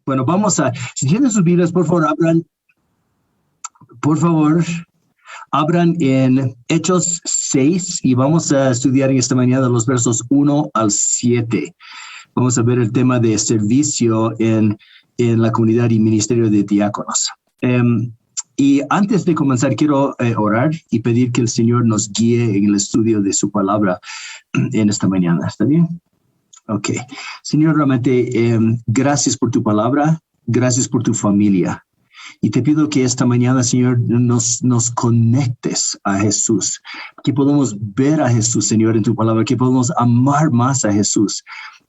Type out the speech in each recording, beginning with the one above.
Bueno, si tienen sus Biblias, por favor, abran en Hechos 6 y vamos a estudiar en esta mañana los versos 1 al 7. Vamos a ver el tema de servicio en la comunidad y ministerio de diáconos. Y antes de comenzar, quiero orar y pedir que el Señor nos guíe en el estudio de su palabra en esta mañana. ¿Está bien? Ok. Señor, realmente, gracias por tu palabra, gracias por tu familia. Y te pido que esta mañana, Señor, nos conectes a Jesús, que podamos ver a Jesús, Señor, en tu palabra, que podamos amar más a Jesús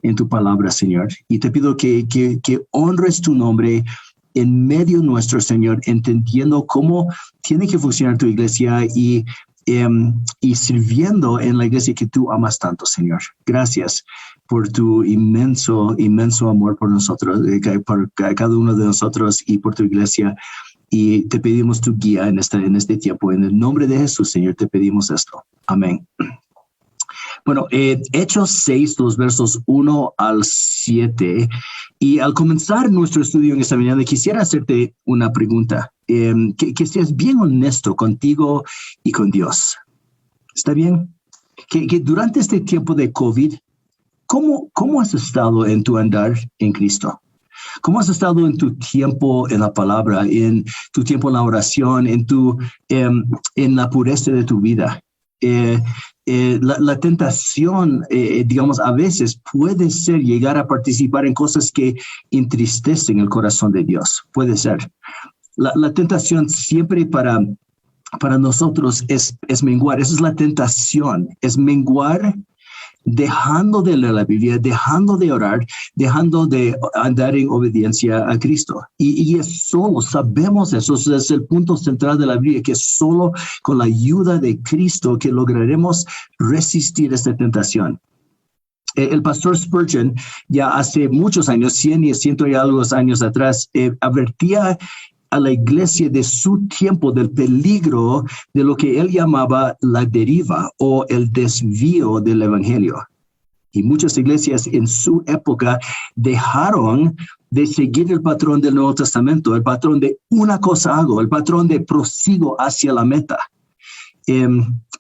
en tu palabra, Señor. Y te pido que honres tu nombre en medio nuestro, Señor, entendiendo cómo tiene que funcionar tu iglesia y sirviendo en la iglesia que tú amas tanto, Señor. Gracias por tu inmenso amor por nosotros, por cada uno de nosotros y por tu iglesia. Y te pedimos tu guía en este tiempo. En el nombre de Jesús, Señor, te pedimos esto. Amén. Bueno, Hechos 6, los versos 1 al 7. Y al comenzar nuestro estudio en esta mañana, quisiera hacerte una pregunta. Que seas bien honesto contigo y con Dios. ¿Está bien? Que durante este tiempo de COVID, ¿cómo has estado en tu andar en Cristo? ¿Cómo has estado en tu tiempo en la palabra, en tu tiempo en la oración, en la pureza de tu vida? La tentación, digamos, a veces puede ser llegar a participar en cosas que entristecen el corazón de Dios. Puede ser. La tentación siempre para nosotros es menguar. Esa es la tentación, es menguar dejando de leer la Biblia, dejando de orar, dejando de andar en obediencia a Cristo. Y es solo, sabemos eso, es el punto central de la Biblia, que es solo con la ayuda de Cristo que lograremos resistir esta tentación. El pastor Spurgeon, ya hace muchos años, 100 y 100 y algo años atrás, advertía a la iglesia de su tiempo del peligro de lo que él llamaba la deriva o el desvío del evangelio. Y muchas iglesias en su época dejaron de seguir el patrón del Nuevo Testamento, el patrón de una cosa hago, el patrón de prosigo hacia la meta.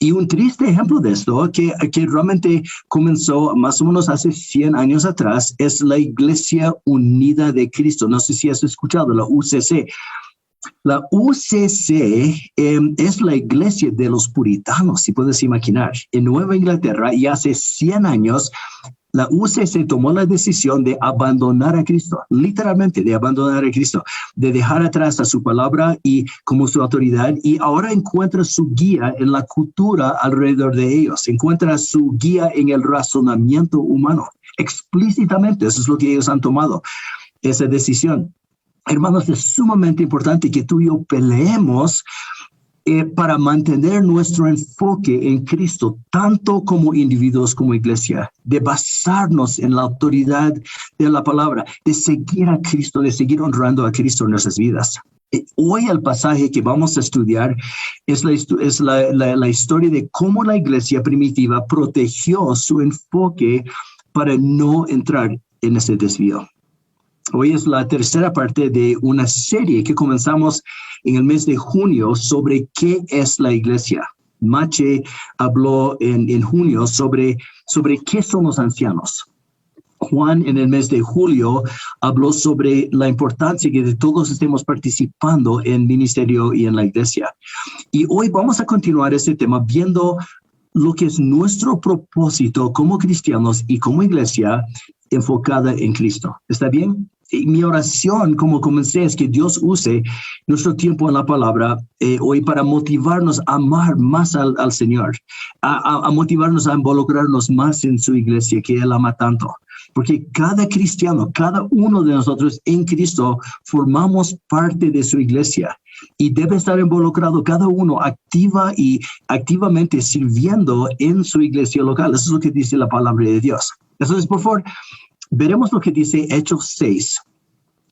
Y un triste ejemplo de esto, que realmente comenzó más o menos hace 100 años atrás, es la Iglesia Unida de Cristo. No sé si has escuchado, la UCC. La UCC es la iglesia de los puritanos, si puedes imaginar. En Nueva Inglaterra, y hace 100 años, la UCC tomó la decisión de abandonar a Cristo, literalmente de abandonar a Cristo, de dejar atrás a su palabra y como su autoridad, y ahora encuentra su guía en la cultura alrededor de ellos, encuentra su guía en el razonamiento humano, explícitamente. Eso es lo que ellos han tomado, esa decisión. Hermanos, es sumamente importante que tú y yo peleemos para mantener nuestro enfoque en Cristo, tanto como individuos como iglesia, de basarnos en la autoridad de la palabra, de seguir a Cristo, de seguir honrando a Cristo en nuestras vidas. Hoy el pasaje que vamos a estudiar es la historia de cómo la iglesia primitiva protegió su enfoque para no entrar en ese desvío. Hoy es la tercera parte de una serie que comenzamos en el mes de junio sobre qué es la iglesia. Mache habló en junio sobre qué son los ancianos. Juan en el mes de julio habló sobre la importancia que todos estemos participando en ministerio y en la iglesia. Y hoy vamos a continuar este tema viendo lo que es nuestro propósito como cristianos y como iglesia enfocada en Cristo. ¿Está bien? Y mi oración, como comencé, es que Dios use nuestro tiempo en la palabra hoy para motivarnos a amar más al Señor, a motivarnos a involucrarnos más en su iglesia que Él ama tanto. Porque cada cristiano, cada uno de nosotros en Cristo formamos parte de su iglesia y debe estar involucrado cada uno activamente sirviendo en su iglesia local. Eso es lo que dice la palabra de Dios. Entonces, por favor, veremos lo que dice Hechos 6.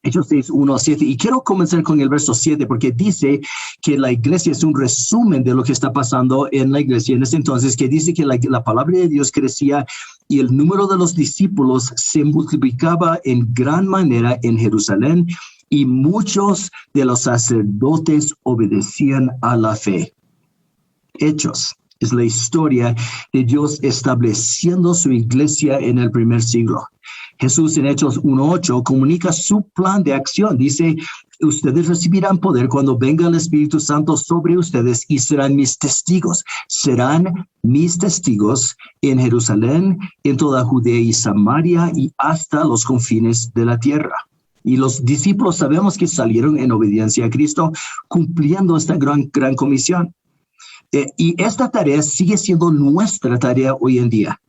Hechos 6, 1 a 7. Y quiero comenzar con el verso 7 porque dice que la iglesia es un resumen de lo que está pasando en la iglesia en ese entonces, que dice que la palabra de Dios crecía y el número de los discípulos se multiplicaba en gran manera en Jerusalén y muchos de los sacerdotes obedecían a la fe. Hechos es la historia de Dios estableciendo su iglesia en el primer siglo. Jesús en Hechos 1:8 comunica su plan de acción. Dice, ustedes recibirán poder cuando venga el Espíritu Santo sobre ustedes y serán mis testigos. Serán mis testigos en Jerusalén, en toda Judea y Samaria y hasta los confines de la tierra. Y los discípulos sabemos que salieron en obediencia a Cristo, cumpliendo esta gran comisión. Y esta tarea sigue siendo nuestra tarea hoy en día.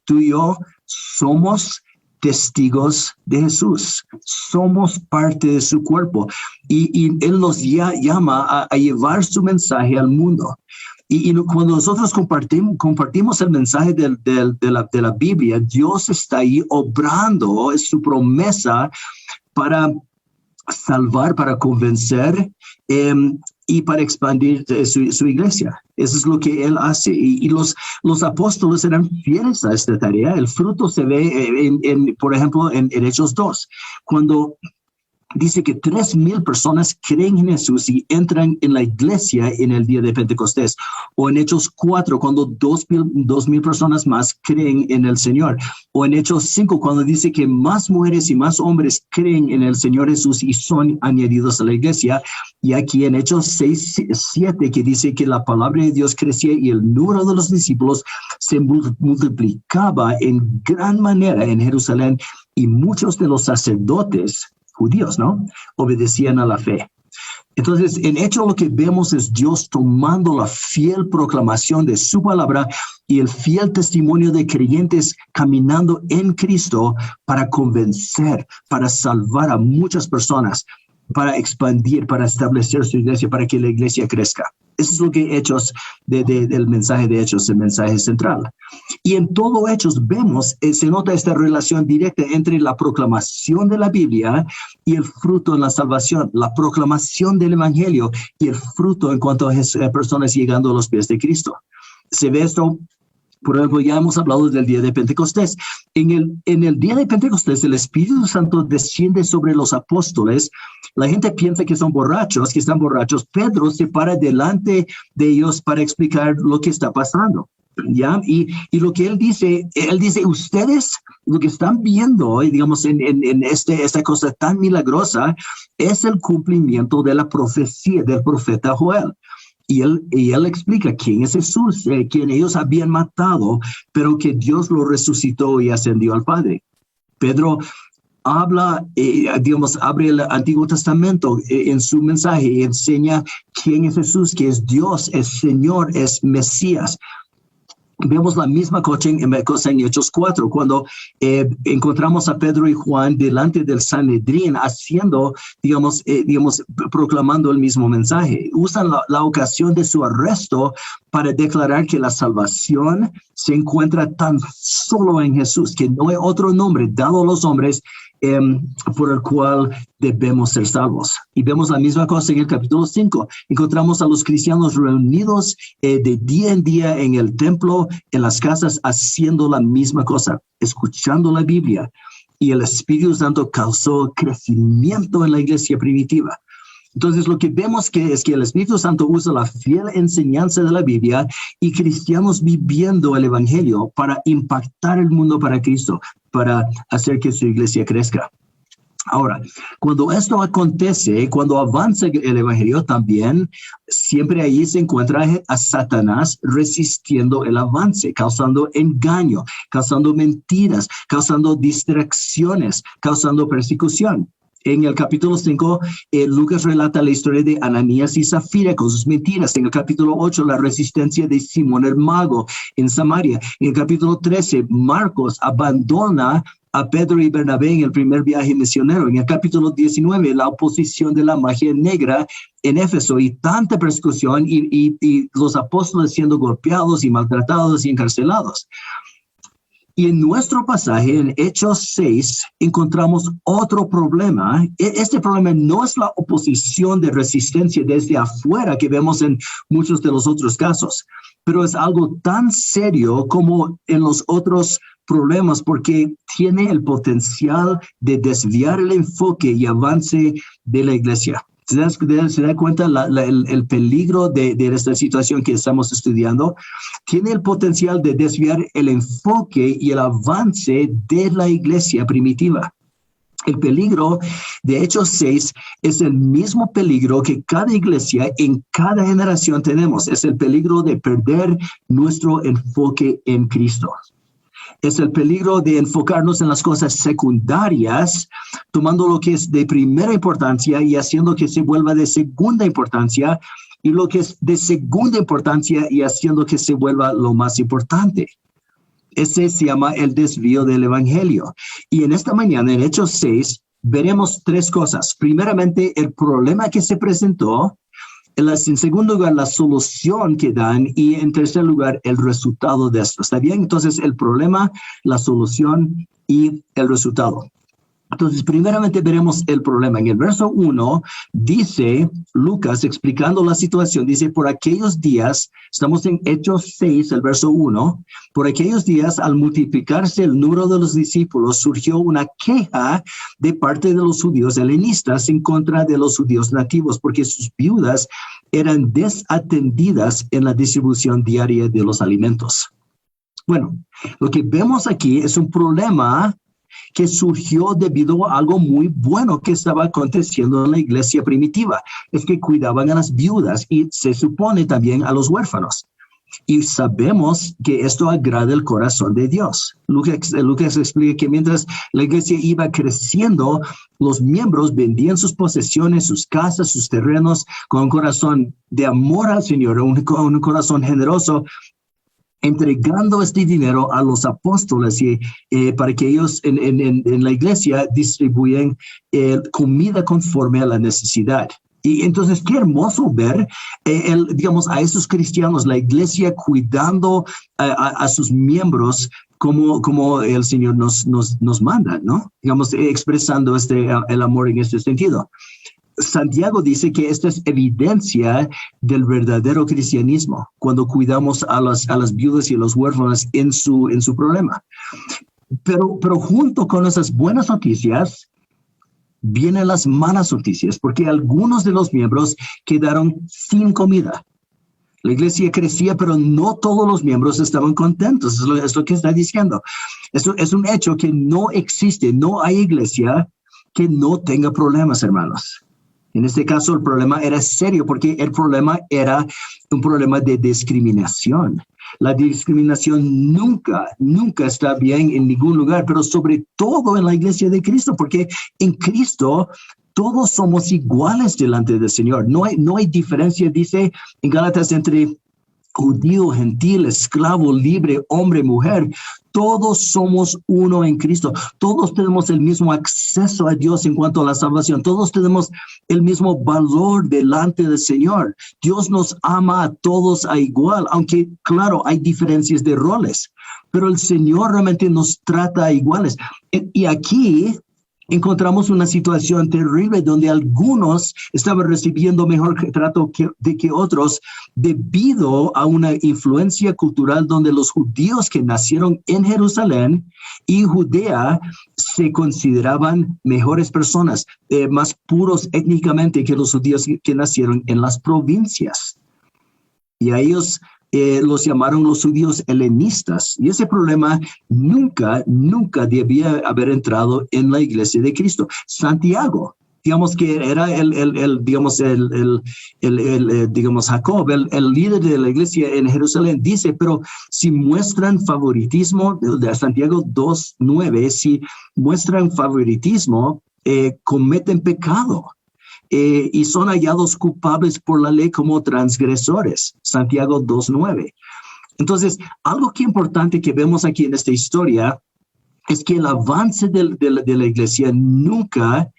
Tú y yo somos testigos de Jesús. Somos parte de su cuerpo. Y Él nos llama a llevar su mensaje al mundo. Y cuando nosotros compartimos el mensaje de la Biblia, Dios está ahí obrando, es su promesa para salvar, para convencer y para expandir su iglesia. Eso es lo que Él hace. Y los apóstoles eran fieles a esta tarea. El fruto se ve, por ejemplo, en Hechos 2, cuando dice que 3,000 personas creen en Jesús y entran en la iglesia en el día de Pentecostés. O en Hechos 4, cuando 2,000 personas más creen en el Señor. O en Hechos 5, cuando dice que más mujeres y más hombres creen en el Señor Jesús y son añadidos a la iglesia. Y aquí en Hechos 6, 7, que dice que la palabra de Dios crecía y el número de los discípulos se multiplicaba en gran manera en Jerusalén y muchos de los sacerdotes judíos, ¿no?, obedecían a la fe. Entonces, en hecho lo que vemos es Dios tomando la fiel proclamación de su palabra y el fiel testimonio de creyentes caminando en Cristo para convencer, para salvar a muchas personas, para expandir, para establecer su iglesia, para que la iglesia crezca. Eso es lo que Hechos, del mensaje de Hechos, el mensaje central. Y en todo Hechos vemos, se nota esta relación directa entre la proclamación de la Biblia y el fruto en la salvación, la proclamación del Evangelio y el fruto en cuanto a personas llegando a los pies de Cristo. Se ve esto. Por ejemplo, ya hemos hablado del día de Pentecostés. En el día de Pentecostés, el Espíritu Santo desciende sobre los apóstoles. La gente piensa que son borrachos, que están borrachos. Pedro se para delante de ellos para explicar lo que está pasando, ¿ya? Y lo que él dice, ustedes lo que están viendo, digamos, en esta cosa tan milagrosa, es el cumplimiento de la profecía del profeta Joel. Y él explica quién es Jesús, quien ellos habían matado, pero que Dios lo resucitó y ascendió al Padre. Pedro habla, abre el Antiguo Testamento en su mensaje y enseña quién es Jesús, que es Dios, es Señor, es Mesías. Vemos la misma cosa en Hechos 4, cuando encontramos a Pedro y Juan delante del Sanedrín haciendo, proclamando el mismo mensaje. Usan la ocasión de su arresto para declarar que la salvación se encuentra tan solo en Jesús, que no hay otro nombre dado a los hombres por el cual debemos ser salvos. Y vemos la misma cosa en el capítulo 5. Encontramos a los cristianos reunidos de día en día en el templo, en las casas, haciendo la misma cosa, escuchando la Biblia. Y el Espíritu Santo causó crecimiento en la iglesia primitiva. Entonces, lo que vemos es que el Espíritu Santo usa la fiel enseñanza de la Biblia y cristianos viviendo el Evangelio para impactar el mundo para Cristo, para hacer que su iglesia crezca. Ahora, cuando esto acontece, cuando avanza el Evangelio también, siempre ahí se encuentra a Satanás resistiendo el avance, causando engaño, causando mentiras, causando distracciones, causando persecución. En el capítulo 5, Lucas relata la historia de Ananías y Zafira con sus mentiras. En el capítulo 8, la resistencia de Simón el mago en Samaria. En el capítulo 13, Marcos abandona a Pedro y Bernabé en el primer viaje misionero. En el capítulo 19, la oposición de la magia negra en Éfeso y tanta persecución y los apóstoles siendo golpeados y maltratados y encarcelados. Y en nuestro pasaje, en Hechos 6, encontramos otro problema. Este problema no es la oposición de resistencia desde afuera que vemos en muchos de los otros casos, pero es algo tan serio como en los otros problemas porque tiene el potencial de desviar el enfoque y avance de la iglesia. ¿Se da cuenta el peligro de esta situación que estamos estudiando? Tiene el potencial de desviar el enfoque y el avance de la iglesia primitiva. El peligro de Hechos 6 es el mismo peligro que cada iglesia en cada generación tenemos. Es el peligro de perder nuestro enfoque en Cristo. Es el peligro de enfocarnos en las cosas secundarias, tomando lo que es de primera importancia y haciendo que se vuelva de segunda importancia, y lo que es de segunda importancia y haciendo que se vuelva lo más importante. Ese se llama el desvío del evangelio. Y en esta mañana, en Hechos 6, veremos tres cosas. Primeramente, el problema que se presentó. En segundo lugar, la solución que dan, y en tercer lugar, el resultado de esto. ¿Está bien? Entonces, el problema, la solución y el resultado. Entonces, primeramente veremos el problema. En el verso 1 dice, Lucas explicando la situación, dice, por aquellos días, estamos en Hechos 6, el verso 1, por aquellos días, al multiplicarse el número de los discípulos, surgió una queja de parte de los judíos helenistas en contra de los judíos nativos, porque sus viudas eran desatendidas en la distribución diaria de los alimentos. Bueno, lo que vemos aquí es un problema que surgió debido a algo muy bueno que estaba aconteciendo en la iglesia primitiva. Es que cuidaban a las viudas y se supone también a los huérfanos. Y sabemos que esto agrada el corazón de Dios. Lucas explica que mientras la iglesia iba creciendo, los miembros vendían sus posesiones, sus casas, sus terrenos, con un corazón de amor al Señor, un corazón generoso, entregando este dinero a los apóstoles para que ellos en la iglesia distribuyan comida conforme a la necesidad. Y entonces, qué hermoso ver, digamos, a esos cristianos, la iglesia cuidando a sus miembros como el Señor nos manda, ¿no? Digamos, expresando el amor en este sentido. Santiago dice que esta es evidencia del verdadero cristianismo, cuando cuidamos a las viudas y a los huérfanos en su problema. Pero junto con esas buenas noticias, vienen las malas noticias, porque algunos de los miembros quedaron sin comida. La iglesia crecía, pero no todos los miembros estaban contentos. Es lo que está diciendo. Esto es un hecho que no existe. No hay iglesia que no tenga problemas, hermanos. En este caso, el problema era serio porque el problema era un problema de discriminación. La discriminación nunca está bien en ningún lugar, pero sobre todo en la iglesia de Cristo, porque en Cristo todos somos iguales delante del Señor. No hay diferencia, dice en Gálatas, entre judío, gentil, esclavo, libre, hombre, mujer. Todos somos uno en Cristo. Todos tenemos el mismo acceso a Dios en cuanto a la salvación. Todos tenemos el mismo valor delante del Señor. Dios nos ama a todos a igual, aunque, claro, hay diferencias de roles. Pero el Señor realmente nos trata a iguales. Y aquí encontramos una situación terrible donde algunos estaban recibiendo mejor trato que otros debido a una influencia cultural donde los judíos que nacieron en Jerusalén y Judea se consideraban mejores personas, más puros étnicamente que los judíos que nacieron en las provincias. Y a ellos los llamaron los judíos helenistas. Y ese problema nunca debía haber entrado en la iglesia de Cristo. Santiago, digamos que era Jacob, el líder de la iglesia en Jerusalén, dice, pero si muestran favoritismo, de Santiago 2:9, si muestran favoritismo, cometen pecado. Y son hallados culpables por la ley como transgresores. Santiago 2:9. Entonces, algo que importante que vemos aquí en esta historia es que el avance de la iglesia nunca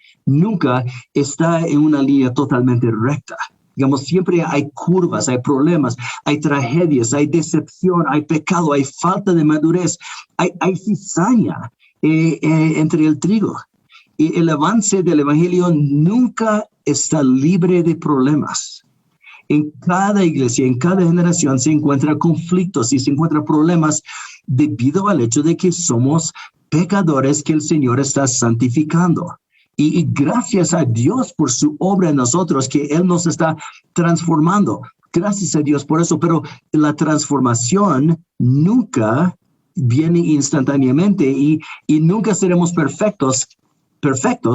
está en una línea totalmente recta. Digamos, siempre hay curvas, hay problemas, hay tragedias, hay decepción, hay pecado, hay falta de madurez, hay cizaña entre el trigo. Y el avance del evangelio nunca está libre de problemas. En cada iglesia, en cada generación se encuentran conflictos y se encuentran problemas debido al hecho de que somos pecadores que el Señor está santificando. Y gracias a Dios por su obra en nosotros, que Él nos está transformando. Gracias a Dios por eso, pero la transformación nunca viene instantáneamente y nunca seremos perfectos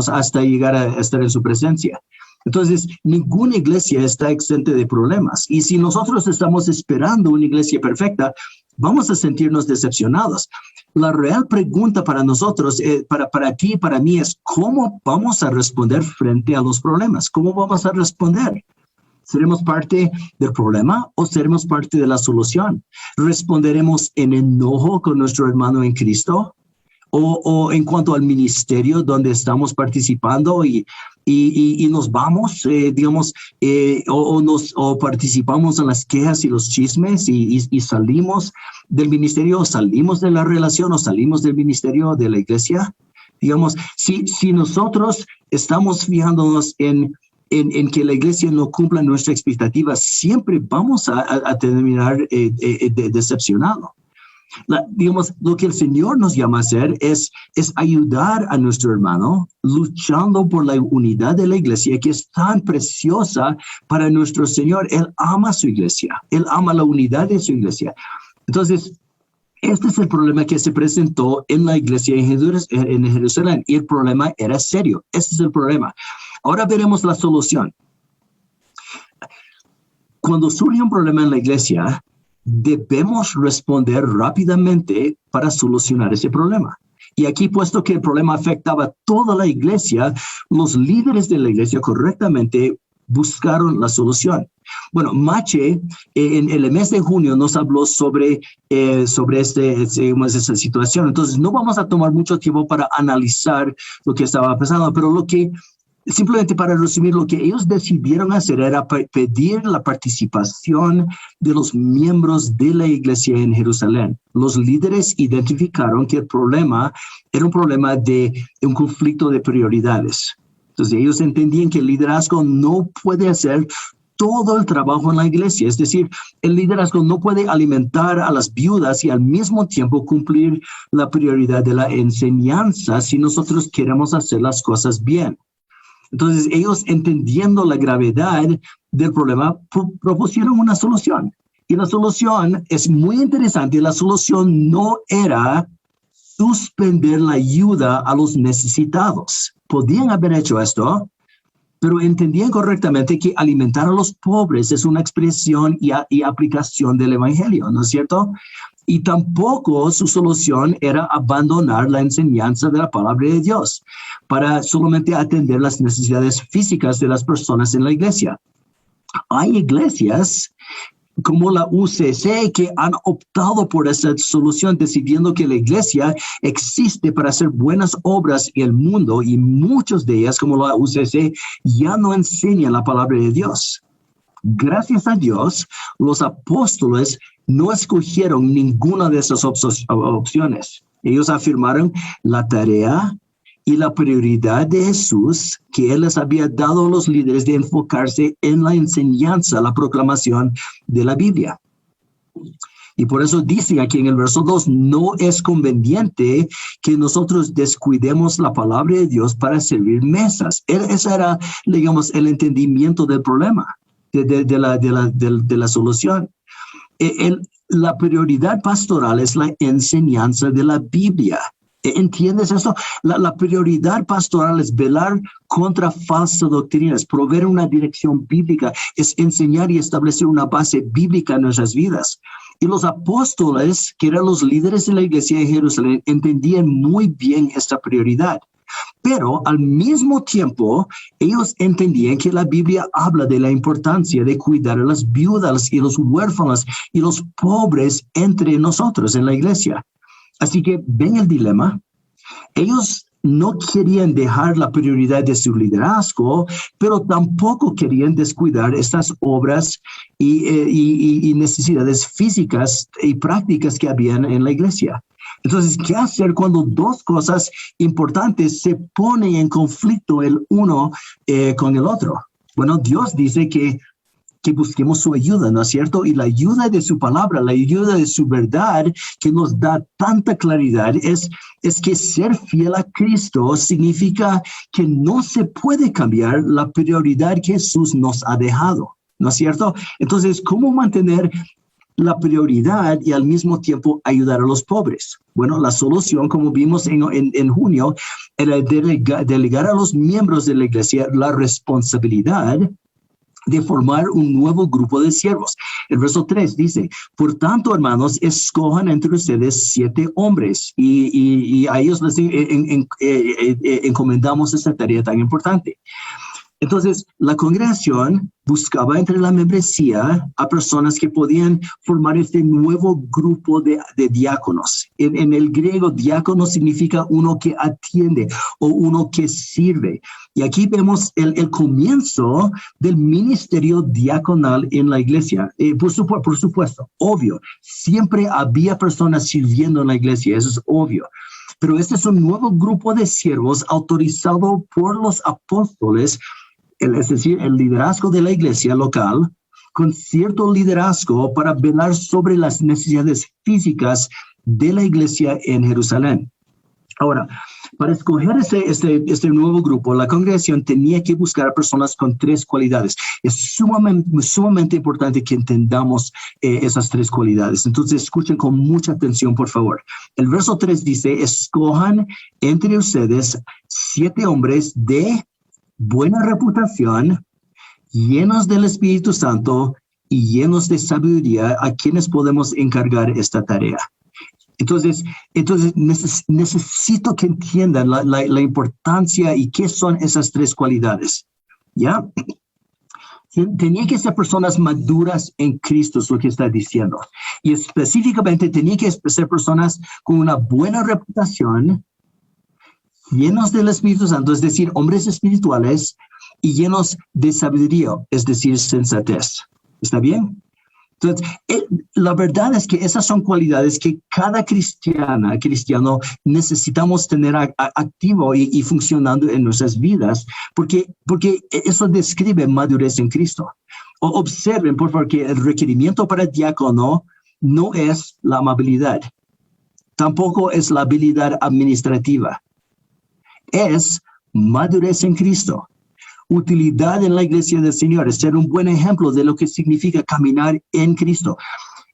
hasta llegar a estar en su presencia. Entonces, ninguna iglesia está exenta de problemas. Y si nosotros estamos esperando una iglesia perfecta, vamos a sentirnos decepcionados. La real pregunta para nosotros, para ti y para mí, es ¿cómo vamos a responder frente a los problemas? ¿Cómo vamos a responder? ¿Seremos parte del problema o seremos parte de la solución? ¿Responderemos en enojo con nuestro hermano en Cristo? ¿O en cuanto al ministerio donde estamos participando y nos vamos, o participamos en las quejas y los chismes y salimos del ministerio, o salimos de la relación, o salimos del ministerio de la iglesia? Digamos, si nosotros estamos fijándonos en que la iglesia no cumpla nuestra expectativa, siempre vamos a terminar decepcionados. Lo que el Señor nos llama a hacer es ayudar a nuestro hermano luchando por la unidad de la iglesia, que es tan preciosa para nuestro Señor. Él ama su iglesia, Él ama la unidad de su iglesia. Entonces, este es el problema que se presentó en la iglesia en Jerusalén, y el problema era serio. Este es el problema. Ahora veremos la solución. Cuando surge un problema en la iglesia, debemos responder rápidamente para solucionar ese problema. Y aquí, puesto que el problema afectaba a toda la iglesia, los líderes de la iglesia correctamente buscaron la solución. Bueno, Mache en el mes de junio nos habló sobre esta situación. Entonces, no vamos a tomar mucho tiempo para analizar lo que estaba pasando, pero simplemente para resumir, lo que ellos decidieron hacer era pedir la participación de los miembros de la iglesia en Jerusalén. Los líderes identificaron que el problema era un problema de un conflicto de prioridades. Entonces ellos entendían que el liderazgo no puede hacer todo el trabajo en la iglesia. Es decir, el liderazgo no puede alimentar a las viudas y al mismo tiempo cumplir la prioridad de la enseñanza si nosotros queremos hacer las cosas bien. Entonces, ellos, entendiendo la gravedad del problema, propusieron una solución. Y la solución es muy interesante. La solución no era suspender la ayuda a los necesitados. Podían haber hecho esto, pero entendían correctamente que alimentar a los pobres es una expresión y aplicación del evangelio, ¿no es cierto? Y tampoco su solución era abandonar la enseñanza de la palabra de Dios para solamente atender las necesidades físicas de las personas en la iglesia. Hay iglesias como la UCC que han optado por esa solución, decidiendo que la iglesia existe para hacer buenas obras en el mundo, y muchas de ellas, como la UCC, ya no enseñan la palabra de Dios. Gracias a Dios, los apóstoles no escogieron ninguna de esas opciones. Ellos afirmaron la tarea y la prioridad de Jesús que Él les había dado a los líderes de enfocarse en la enseñanza, la proclamación de la Biblia. Y por eso dice aquí en el verso 2, no es conveniente que nosotros descuidemos la palabra de Dios para servir mesas. Ese era, digamos, el entendimiento del problema, de la solución. La prioridad pastoral es la enseñanza de la Biblia. ¿Entiendes esto? La prioridad pastoral es velar contra falsas doctrinas, proveer una dirección bíblica, es enseñar y establecer una base bíblica en nuestras vidas. Y los apóstoles, que eran los líderes de la iglesia de Jerusalén, entendían muy bien esta prioridad. Pero al mismo tiempo, ellos entendían que la Biblia habla de la importancia de cuidar a las viudas y los huérfanos y los pobres entre nosotros en la iglesia. Así que ven el dilema. Ellos no querían dejar la prioridad de su liderazgo, pero tampoco querían descuidar estas obras y necesidades físicas y prácticas que habían en la iglesia. Entonces, ¿qué hacer cuando dos cosas importantes se ponen en conflicto el uno con el otro? Bueno, Dios dice que busquemos su ayuda, ¿no es cierto? Y la ayuda de su palabra, la ayuda de su verdad, que nos da tanta claridad, es que ser fiel a Cristo significa que no se puede cambiar la prioridad que Jesús nos ha dejado, ¿no es cierto? Entonces, ¿cómo mantener la prioridad y al mismo tiempo ayudar a los pobres? Bueno, la solución, como vimos en junio, era delegar a los miembros de la iglesia la responsabilidad de formar un nuevo grupo de siervos. El verso 3 dice, por tanto, hermanos, escojan entre ustedes 7 hombres y a ellos les encomendamos esta tarea tan importante. Entonces, la congregación buscaba entre la membresía a personas que podían formar este nuevo grupo de diáconos. En el griego, diácono significa uno que atiende o uno que sirve. Y aquí vemos el comienzo del ministerio diaconal en la iglesia. Por supuesto, obvio, siempre había personas sirviendo en la iglesia, eso es obvio. Pero este es un nuevo grupo de siervos autorizado por los apóstoles, es decir, el liderazgo de la iglesia local, con cierto liderazgo para velar sobre las necesidades físicas de la iglesia en Jerusalén. Ahora, para escoger este nuevo grupo, la congregación tenía que buscar a personas con 3 cualidades. Es sumamente importante que entendamos esas 3 cualidades. Entonces, escuchen con mucha atención, por favor. El verso 3 dice, escojan entre ustedes 7 hombres de buena reputación, llenos del Espíritu Santo y llenos de sabiduría, a quienes podemos encargar esta tarea. Entonces necesito que entiendan la importancia y qué son esas 3 cualidades. ¿Ya? Tenía que ser personas maduras en Cristo, es lo que está diciendo. Y específicamente tenía que ser personas con una buena reputación, llenos del Espíritu Santo, es decir, hombres espirituales, y llenos de sabiduría, es decir, sensatez. ¿Está bien? Entonces, la verdad es que esas son cualidades que cada cristiano necesitamos tener activo y funcionando en nuestras vidas, porque eso describe madurez en Cristo. Observen, por favor, que el requerimiento para diácono no es la amabilidad, tampoco es la habilidad administrativa. Es madurez en Cristo, utilidad en la iglesia del Señor, es ser un buen ejemplo de lo que significa caminar en Cristo.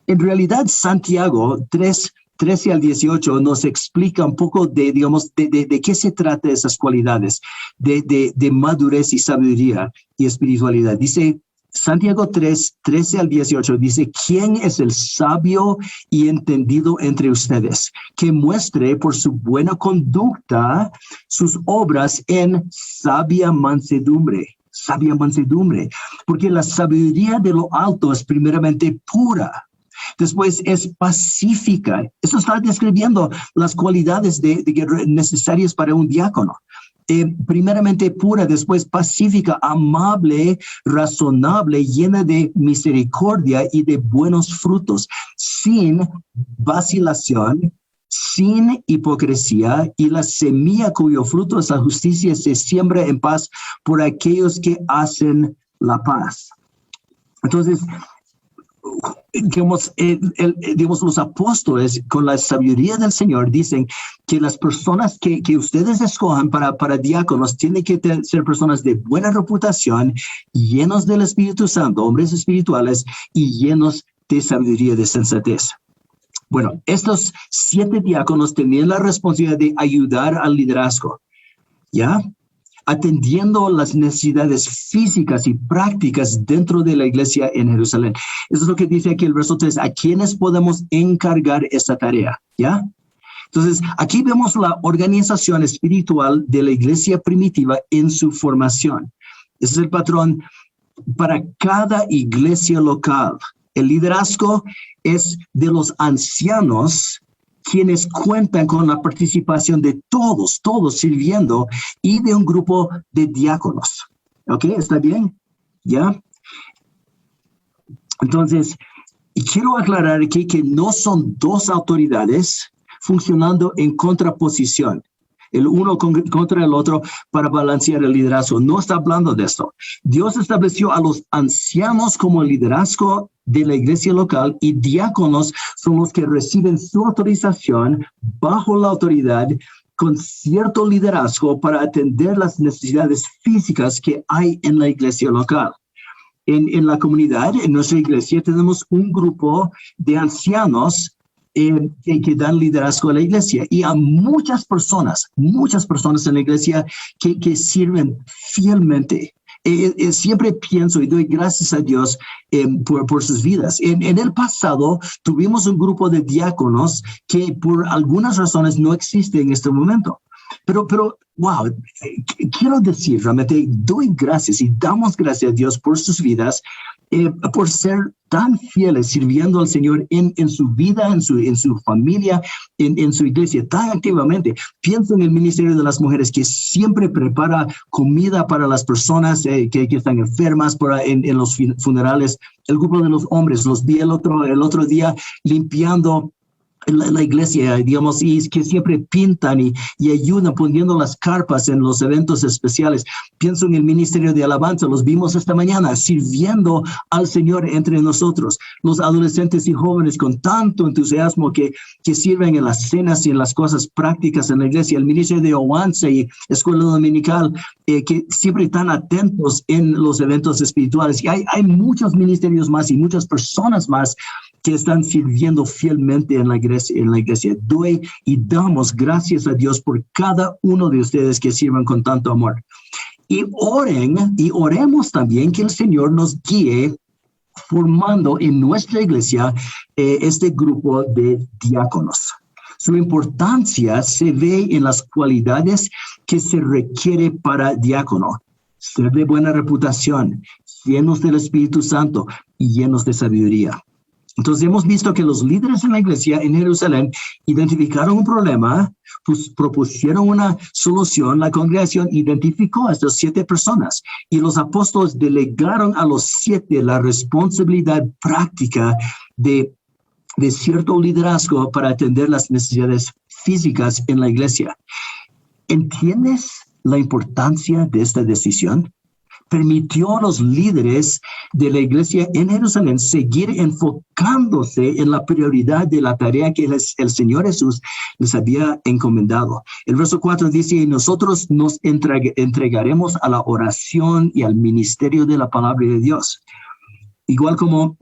En realidad, Santiago 13 al 18 nos explica un poco de qué se trata esas cualidades de madurez y sabiduría y espiritualidad. Dice Santiago 13 al 18 dice, ¿quién es el sabio y entendido entre ustedes? Que muestre por su buena conducta sus obras en sabia mansedumbre, porque la sabiduría de lo alto es primeramente pura. Después es pacífica. Eso está describiendo las cualidades necesarias para un diácono. Primeramente pura, después pacífica, amable, razonable, llena de misericordia y de buenos frutos, sin vacilación, sin hipocresía, y la semilla cuyo fruto es la justicia se siembra en paz por aquellos que hacen la paz. Entonces, los apóstoles, con la sabiduría del Señor, dicen que las personas que ustedes escojan para diáconos tienen que ser personas de buena reputación, llenos del Espíritu Santo, hombres espirituales y llenos de sabiduría, de sensatez. Bueno, estos 7 diáconos tenían la responsabilidad de ayudar al liderazgo, ¿ya? Atendiendo las necesidades físicas y prácticas dentro de la iglesia en Jerusalén. Eso es lo que dice aquí el verso 3, ¿a quiénes podemos encargar esta tarea? ¿Ya? Entonces, aquí vemos la organización espiritual de la iglesia primitiva en su formación. Ese es el patrón para cada iglesia local. El liderazgo es de los ancianos quienes cuentan con la participación de todos sirviendo y de un grupo de diáconos. ¿Ok? ¿Está bien? ¿Ya? Entonces, quiero aclarar aquí que no son dos autoridades funcionando en contraposición, el uno contra el otro para balancear el liderazgo. No está hablando de esto. Dios estableció a los ancianos como el liderazgo de la iglesia local y diáconos son los que reciben su autorización bajo la autoridad con cierto liderazgo para atender las necesidades físicas que hay en la iglesia local. En la comunidad, en nuestra iglesia, tenemos un grupo de ancianos que dan liderazgo a la iglesia y a muchas personas en la iglesia que sirven fielmente. Siempre pienso y doy gracias a Dios por sus vidas. En el pasado tuvimos un grupo de diáconos que por algunas razones no existe en este momento. Pero, wow, quiero decir, realmente doy gracias y damos gracias a Dios por sus vidas, por ser tan fieles sirviendo al Señor en su vida, en su familia, en su iglesia, tan activamente. Pienso en el ministerio de las mujeres que siempre prepara comida para las personas que están enfermas en los funerales. El grupo de los hombres, los vi el otro día limpiando la iglesia, digamos, y que siempre pintan y ayudan poniendo las carpas en los eventos especiales. Pienso en el ministerio de alabanza, los vimos esta mañana sirviendo al Señor entre nosotros. Los adolescentes y jóvenes con tanto entusiasmo que sirven en las cenas y en las cosas prácticas en la iglesia. El ministerio de Owanza y Escuela Dominical, que siempre están atentos en los eventos espirituales. Y hay muchos ministerios más y muchas personas más que están sirviendo fielmente en la iglesia. Doy y damos gracias a Dios por cada uno de ustedes que sirvan con tanto amor. Y oremos también que el Señor nos guíe formando en nuestra iglesia este grupo de diáconos. Su importancia se ve en las cualidades que se requiere para diácono. Ser de buena reputación, llenos del Espíritu Santo y llenos de sabiduría. Entonces hemos visto que los líderes en la iglesia en Jerusalén identificaron un problema, pues propusieron una solución. La congregación identificó a estas 7 personas y los apóstoles delegaron a los 7 la responsabilidad práctica de cierto liderazgo para atender las necesidades físicas en la iglesia. ¿Entiendes la importancia de esta decisión? Permitió a los líderes de la iglesia en Jerusalén seguir enfocándose en la prioridad de la tarea que el Señor Jesús les había encomendado. El verso 4 dice, y nosotros nos entregaremos a la oración y al ministerio de la palabra de Dios. Igual como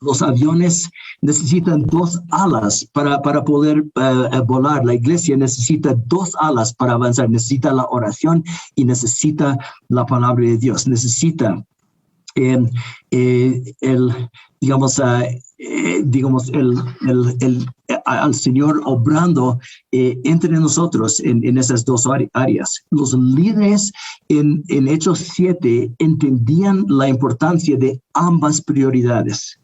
los aviones necesitan 2 alas para poder volar. La iglesia necesita 2 alas para avanzar. Necesita la oración y necesita la palabra de Dios. Necesita al Señor obrando entre nosotros en esas 2 áreas. Los líderes en Hechos 7 entendían la importancia de ambas prioridades.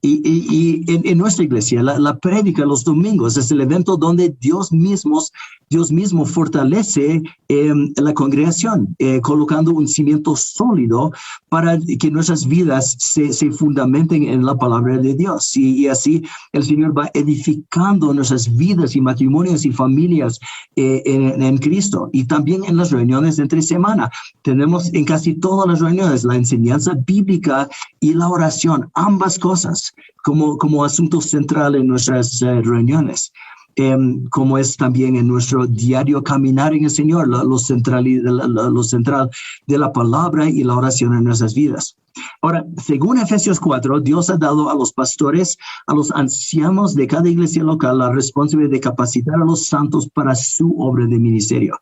Y en nuestra iglesia, la prédica los domingos es el evento donde Dios mismo fortalece la congregación, colocando un cimiento sólido para que nuestras vidas se fundamenten en la palabra de Dios. Y así el Señor va edificando nuestras vidas y matrimonios y familias en Cristo. Y también en las reuniones de entre semana. Tenemos en casi todas las reuniones la enseñanza bíblica y la oración, ambas cosas como asunto central en nuestras reuniones. Como es también en nuestro diario caminar en el Señor, lo central de la palabra y la oración en nuestras vidas. Ahora, según Efesios 4, Dios ha dado a los pastores, a los ancianos de cada iglesia local, la responsabilidad de capacitar a los santos para su obra de ministerio.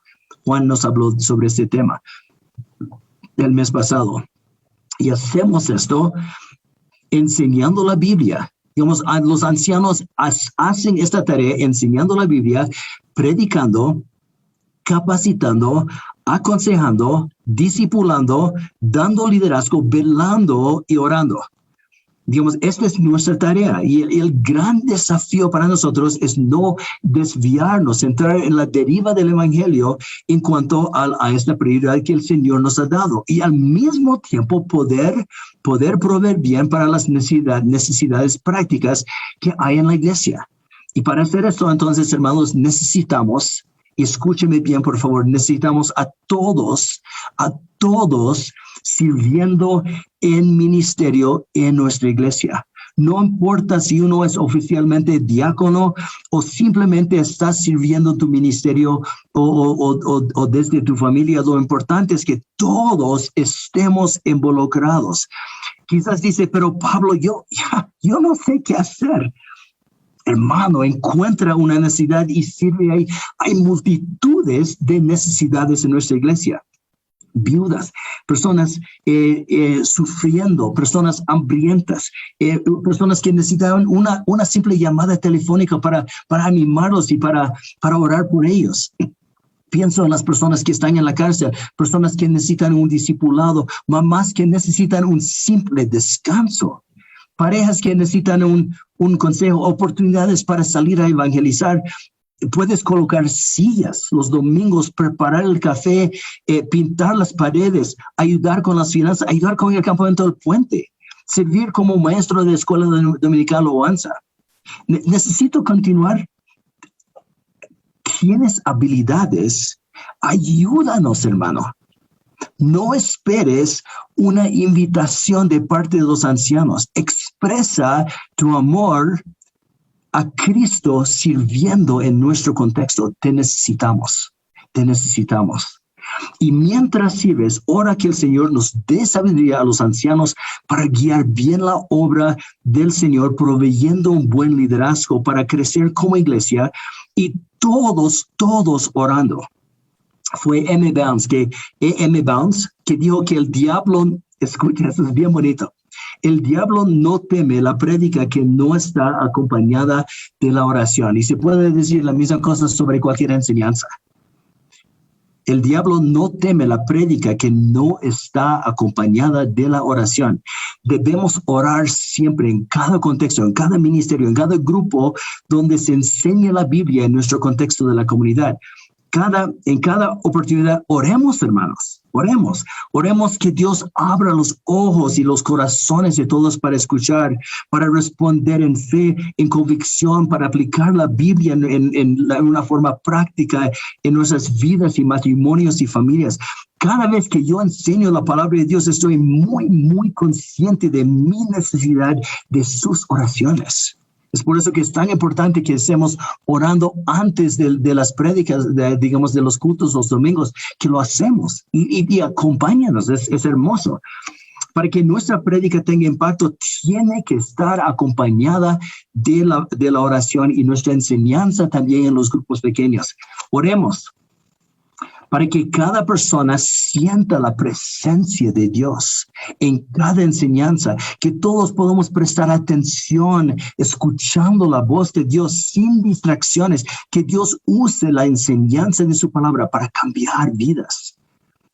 Juan nos habló sobre este tema el mes pasado. Y hacemos esto enseñando la Biblia. Digamos, los ancianos hacen esta tarea enseñando la Biblia, predicando, capacitando, aconsejando, discipulando, dando liderazgo, velando y orando. Digamos, esta es nuestra tarea y el gran desafío para nosotros es no desviarnos, entrar en la deriva del evangelio en cuanto a esta prioridad que el Señor nos ha dado y al mismo tiempo poder proveer bien para las necesidades prácticas que hay en la iglesia. Y para hacer esto, entonces, hermanos, necesitamos, y escúcheme bien, por favor, necesitamos a todos sirviendo en ministerio en nuestra iglesia. No importa si uno es oficialmente diácono o simplemente está sirviendo en tu ministerio o desde tu familia. Lo importante es que todos estemos involucrados. Quizás dice, pero Pablo, yo no sé qué hacer. Hermano, encuentra una necesidad y sirve ahí. Hay multitudes de necesidades en nuestra iglesia. Viudas, personas sufriendo, personas hambrientas, personas que necesitaban una simple llamada telefónica para animarlos y para orar por ellos. Pienso en las personas que están en la cárcel, personas que necesitan un discipulado, mamás que necesitan un simple descanso, parejas que necesitan un consejo, oportunidades para salir a evangelizar. Puedes colocar sillas los domingos, preparar el café, pintar las paredes, ayudar con las finanzas, ayudar con el campamento del puente, servir como maestro de escuela dominical o ANSA. Necesito continuar. ¿Tienes habilidades? Ayúdanos, hermano. No esperes una invitación de parte de los ancianos. Expresa tu amor a Cristo sirviendo en nuestro contexto. Te necesitamos. Y mientras sirves, ora que el Señor nos dé sabiduría a los ancianos para guiar bien la obra del Señor, proveyendo un buen liderazgo para crecer como iglesia y todos orando. Fue M. Bounds que dijo que el diablo, escucha, eso es bien bonito. El diablo no teme la prédica que no está acompañada de la oración. Y se puede decir la misma cosa sobre cualquier enseñanza. El diablo no teme la prédica que no está acompañada de la oración. Debemos orar siempre en cada contexto, en cada ministerio, en cada grupo donde se enseña la Biblia en nuestro contexto de la comunidad. En cada oportunidad, oremos, hermanos, oremos que Dios abra los ojos y los corazones de todos para escuchar, para responder en fe, en convicción, para aplicar la Biblia en una forma práctica en nuestras vidas y matrimonios y familias. Cada vez que yo enseño la palabra de Dios, estoy muy, muy consciente de mi necesidad de sus oraciones. Es por eso que es tan importante que estemos orando antes de las prédicas, de los cultos los domingos, que lo hacemos y acompáñanos, es hermoso. Para que nuestra prédica tenga impacto, tiene que estar acompañada de la oración y nuestra enseñanza también en los grupos pequeños. Oremos para que cada persona sienta la presencia de Dios en cada enseñanza, que todos podamos prestar atención, escuchando la voz de Dios sin distracciones, que Dios use la enseñanza de su palabra para cambiar vidas.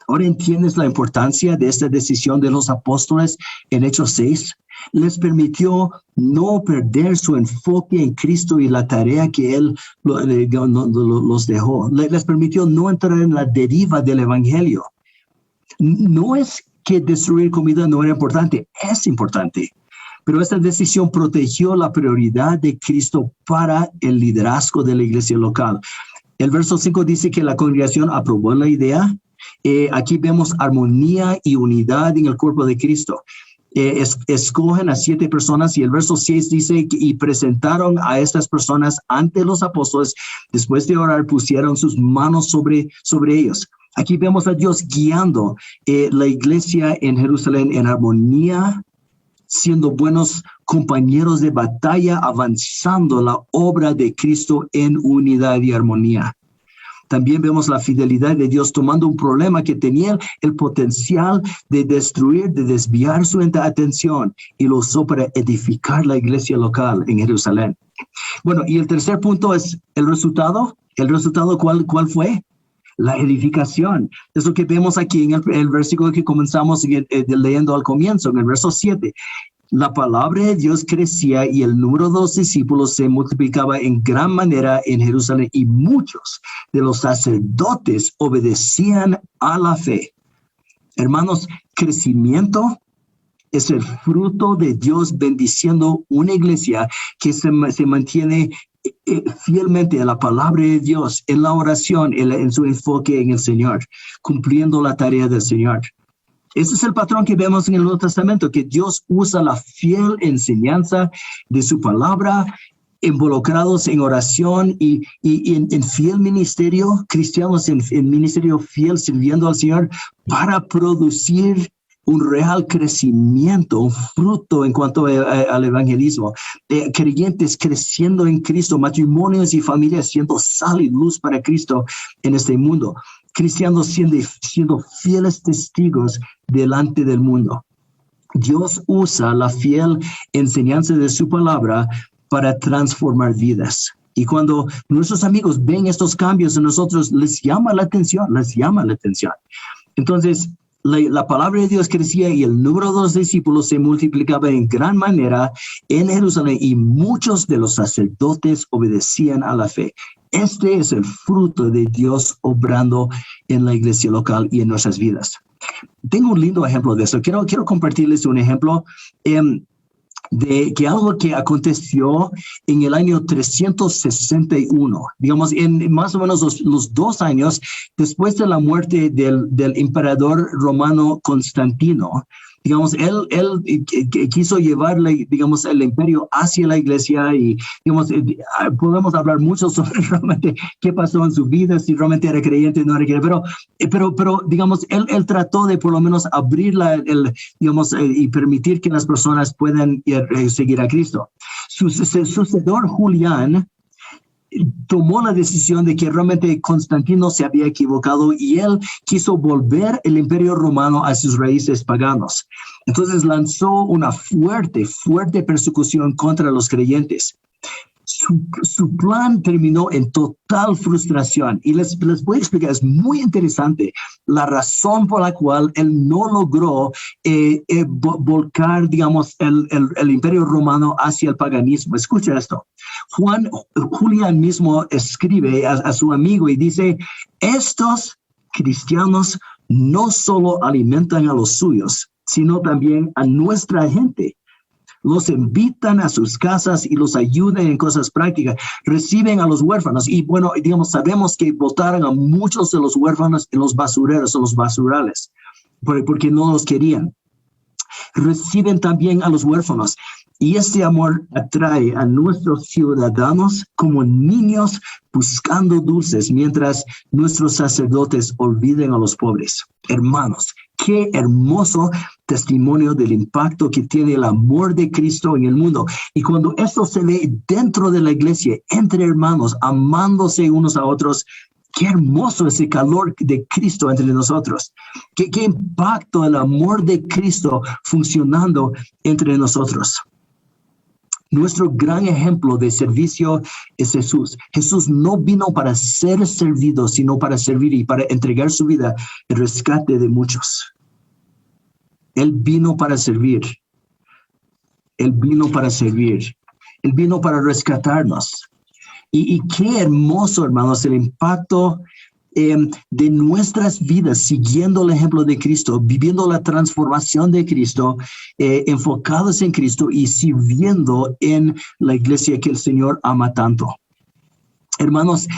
Ahora entiendes la importancia de esta decisión de los apóstoles en Hechos 6. Les permitió no perder su enfoque en Cristo y la tarea que Él los dejó. Les permitió no entrar en la deriva del evangelio. No es que destruir comida no era importante, es importante. Pero esta decisión protegió la prioridad de Cristo para el liderazgo de la iglesia local. El verso 5 dice que la congregación aprobó la idea. Aquí vemos armonía y unidad en el cuerpo de Cristo. Escogen a 7 personas y el verso 6 dice y presentaron a estas personas ante los apóstoles. Después de orar, pusieron sus manos sobre ellos. Aquí vemos a Dios guiando la iglesia en Jerusalén en armonía, siendo buenos compañeros de batalla, avanzando la obra de Cristo en unidad y armonía. También vemos la fidelidad de Dios tomando un problema que tenía el potencial de destruir, de desviar su atención y lo usó para edificar la iglesia local en Jerusalén. Bueno, y el tercer punto es el resultado. ¿El resultado cuál fue? La edificación. Es lo que vemos aquí en el versículo que comenzamos leyendo al comienzo, en el verso 7. La palabra de Dios crecía y el número de los discípulos se multiplicaba en gran manera en Jerusalén y muchos de los sacerdotes obedecían a la fe. Hermanos, crecimiento es el fruto de Dios bendiciendo una iglesia que se mantiene fielmente a la palabra de Dios, en la oración, en su enfoque en el Señor, cumpliendo la tarea del Señor. Ese es el patrón que vemos en el Nuevo Testamento, que Dios usa la fiel enseñanza de su palabra, involucrados en oración y en fiel ministerio, cristianos en ministerio fiel, sirviendo al Señor, para producir un real crecimiento, un fruto en cuanto al evangelismo. Creyentes creciendo en Cristo, matrimonios y familias siendo sal y luz para Cristo en este mundo. Cristianos siendo fieles testigos delante del mundo. Dios usa la fiel enseñanza de su palabra para transformar vidas. Y cuando nuestros amigos ven estos cambios en nosotros, les llama la atención. Entonces, la palabra de Dios crecía y el número de los discípulos se multiplicaba en gran manera en Jerusalén y muchos de los sacerdotes obedecían a la fe. Este es el fruto de Dios obrando en la iglesia local y en nuestras vidas. Tengo un lindo ejemplo de eso. Quiero compartirles un ejemplo de que algo que aconteció en el año 361, digamos, en más o menos los 2 años después de la muerte del emperador romano Constantino. Digamos, él quiso llevarle, digamos, el imperio hacia la iglesia y, digamos, podemos hablar mucho sobre realmente qué pasó en su vida, si realmente era creyente o no era creyente, pero digamos, él trató de por lo menos abrir y permitir que las personas puedan seguir a Cristo. Su sucesor Julián tomó la decisión de que realmente Constantino se había equivocado y él quiso volver el imperio romano a sus raíces paganos. Entonces lanzó una fuerte persecución contra los creyentes. Su plan terminó en total frustración y les voy a explicar, es muy interesante la razón por la cual él no logró volcar, digamos, el imperio romano hacia el paganismo. Escucha esto. Julián mismo escribe a su amigo y dice, estos cristianos no solo alimentan a los suyos, sino también a nuestra gente. Los invitan a sus casas y los ayudan en cosas prácticas, reciben a los huérfanos y bueno, digamos, sabemos que botaron a muchos de los huérfanos en los basureros o los basurales, porque no los querían. Reciben también a los huérfanos y este amor atrae a nuestros ciudadanos como niños buscando dulces mientras nuestros sacerdotes olviden a los pobres. Hermanos, qué hermoso testimonio del impacto que tiene el amor de Cristo en el mundo. Y cuando esto se ve dentro de la iglesia, entre hermanos, amándose unos a otros, qué hermoso ese calor de Cristo entre nosotros. Qué impacto el amor de Cristo funcionando entre nosotros. Nuestro gran ejemplo de servicio es Jesús. Jesús no vino para ser servido, sino para servir y para entregar su vida en rescate de muchos. Él vino para servir. Él vino para servir. Él vino para rescatarnos. Y qué hermoso, hermanos, el impacto de nuestras vidas, siguiendo el ejemplo de Cristo, viviendo la transformación de Cristo, enfocados en Cristo y sirviendo en la iglesia que el Señor ama tanto. Hermanos,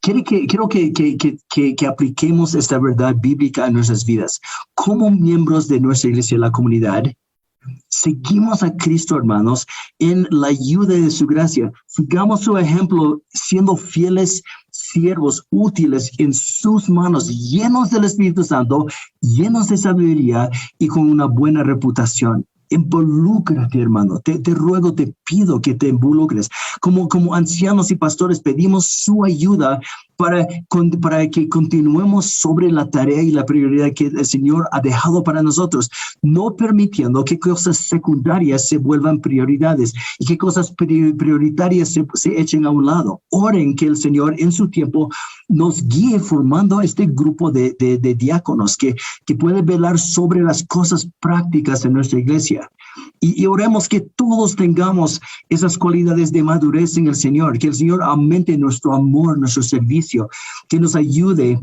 quiero que apliquemos esta verdad bíblica a nuestras vidas. Como miembros de nuestra iglesia, la comunidad, seguimos a Cristo, hermanos, en la ayuda de su gracia. Sigamos su ejemplo siendo fieles siervos útiles en sus manos, llenos del Espíritu Santo, llenos de sabiduría y con una buena reputación. Involúcrate, hermano. Te ruego, te pido que te involucres. Como ancianos y pastores pedimos su ayuda para que continuemos sobre la tarea y la prioridad que el Señor ha dejado para nosotros, no permitiendo que cosas secundarias se vuelvan prioridades y que cosas prioritarias se echen a un lado. Oren que el Señor en su tiempo nos guíe formando este grupo de diáconos que puede velar sobre las cosas prácticas en nuestra iglesia. Y oremos que todos tengamos esas cualidades de madurez en el Señor, que el Señor aumente nuestro amor, nuestro servicio, que nos ayude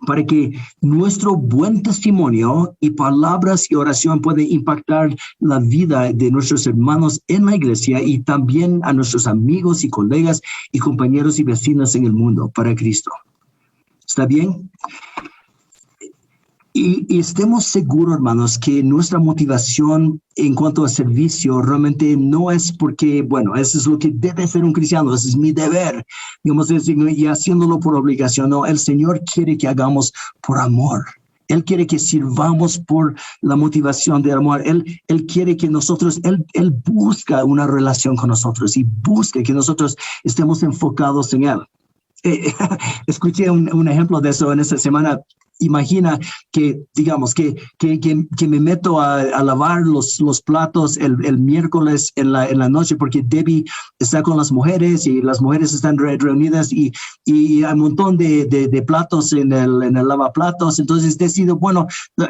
para que nuestro buen testimonio y palabras y oración puedan impactar la vida de nuestros hermanos en la iglesia y también a nuestros amigos y colegas y compañeros y vecinos en el mundo para Cristo. ¿Está bien? Y estemos seguros, hermanos, que nuestra motivación en cuanto a servicio realmente no es porque, bueno, eso es lo que debe ser un cristiano, ese es mi deber, digamos, y haciéndolo por obligación. No, el Señor quiere que hagamos por amor. Él quiere que sirvamos por la motivación del amor. Él quiere que nosotros, Él busca una relación con nosotros y busca que nosotros estemos enfocados en Él. Escuché un ejemplo de eso en esta semana. Imagina que, digamos, que me meto a lavar los platos el miércoles en la noche porque Debbie está con las mujeres y las mujeres están reunidas y hay un montón de platos en el lavaplatos. Entonces decido, bueno,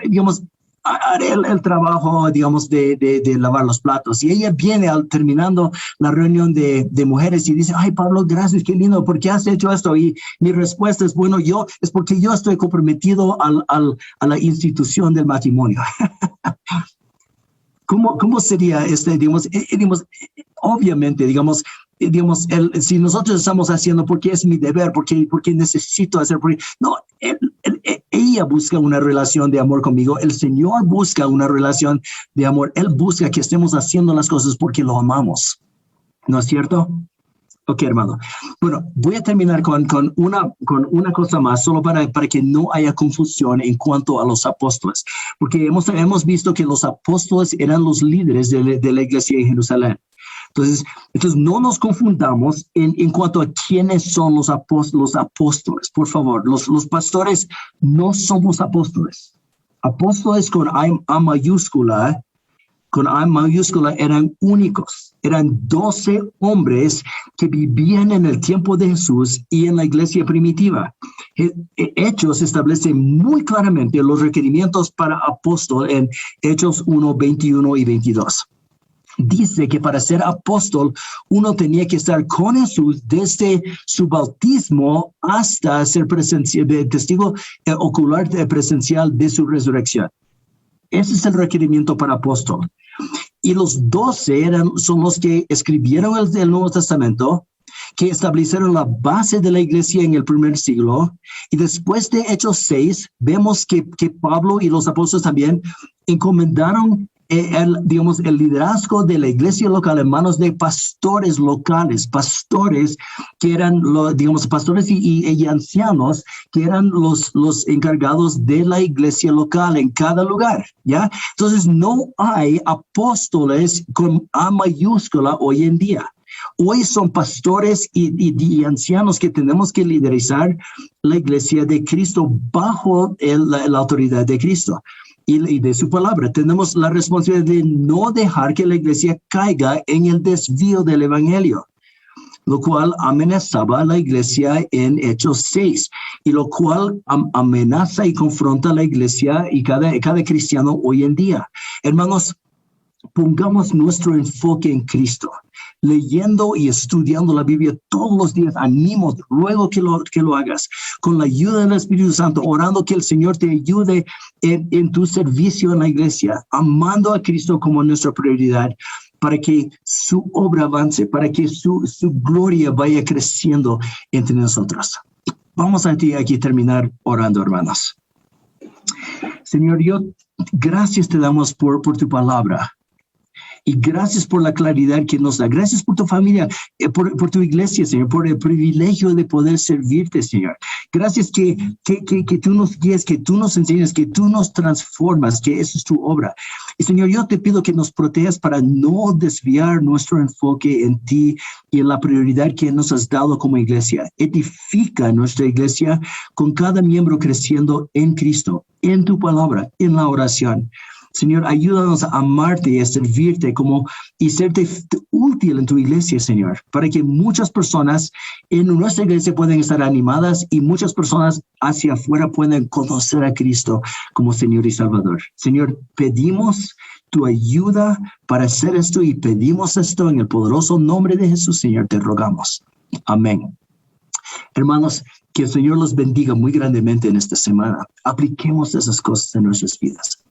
digamos, haré el trabajo, digamos, de lavar los platos. Y ella viene terminando la reunión de mujeres y dice, ay, Pablo, gracias, qué lindo, ¿por qué has hecho esto? Y mi respuesta es, bueno, es porque yo estoy comprometido a la institución del matrimonio. ¿Cómo sería digamos, obviamente, digamos, si nosotros estamos haciendo porque es mi deber, porque necesito hacer, no, ella busca una relación de amor conmigo, el Señor busca una relación de amor, Él busca que estemos haciendo las cosas porque lo amamos, ¿no es cierto? Ok, hermano. Bueno, voy a terminar con una cosa más, solo para que no haya confusión en cuanto a los apóstoles, porque hemos visto que los apóstoles eran los líderes de la iglesia en Jerusalén. Entonces no nos confundamos en cuanto a quiénes son los apóstoles, por favor. Los pastores no somos apóstoles. Apóstoles con A mayúscula eran únicos. Eran 12 hombres que vivían en el tiempo de Jesús y en la iglesia primitiva. Hechos establece muy claramente los requerimientos para apóstol en Hechos 1, 21 y 22. Dice que para ser apóstol uno tenía que estar con Jesús desde su bautismo hasta ser testigo ocular presencial de su resurrección. Ese es el requerimiento para apóstol. Y los 12 son los que escribieron el Nuevo Testamento, que establecieron la base de la iglesia en el primer siglo. Y después de Hechos 6, vemos que Pablo y los apóstoles también encomendaron el liderazgo de la iglesia local en manos de pastores locales, pastores que eran, pastores y ancianos que eran los encargados de la iglesia local en cada lugar, ¿ya? Entonces no hay apóstoles con A mayúscula hoy en día. Hoy son pastores y ancianos que tenemos que liderizar la iglesia de Cristo bajo la autoridad de Cristo y de su palabra. Tenemos la responsabilidad de no dejar que la iglesia caiga en el desvío del evangelio, lo cual amenazaba a la iglesia en Hechos 6, y lo cual amenaza y confronta a la iglesia y cada cristiano hoy en día. Hermanos, pongamos nuestro enfoque en Cristo, leyendo y estudiando la Biblia todos los días. Animo, ruego que lo hagas, con la ayuda del Espíritu Santo, orando que el Señor te ayude en tu servicio en la iglesia, amando a Cristo como nuestra prioridad, para que su obra avance, para que su gloria vaya creciendo entre nosotros. Vamos aquí terminar orando, hermanos. Señor, gracias te damos por tu palabra. Y gracias por la claridad que nos da. Gracias por tu familia, por tu iglesia, Señor, por el privilegio de poder servirte, Señor. Gracias que tú nos guías, que tú nos enseñas, que tú nos transformas, que eso es tu obra. Y, Señor, yo te pido que nos protejas para no desviar nuestro enfoque en ti y en la prioridad que nos has dado como iglesia. Edifica nuestra iglesia con cada miembro creciendo en Cristo, en tu palabra, en la oración. Señor, ayúdanos a amarte y a servirte y serte útil en tu iglesia, Señor, para que muchas personas en nuestra iglesia puedan estar animadas y muchas personas hacia afuera puedan conocer a Cristo como Señor y Salvador. Señor, pedimos tu ayuda para hacer esto y pedimos esto en el poderoso nombre de Jesús, Señor, te rogamos. Amén. Hermanos, que el Señor los bendiga muy grandemente en esta semana. Apliquemos esas cosas en nuestras vidas.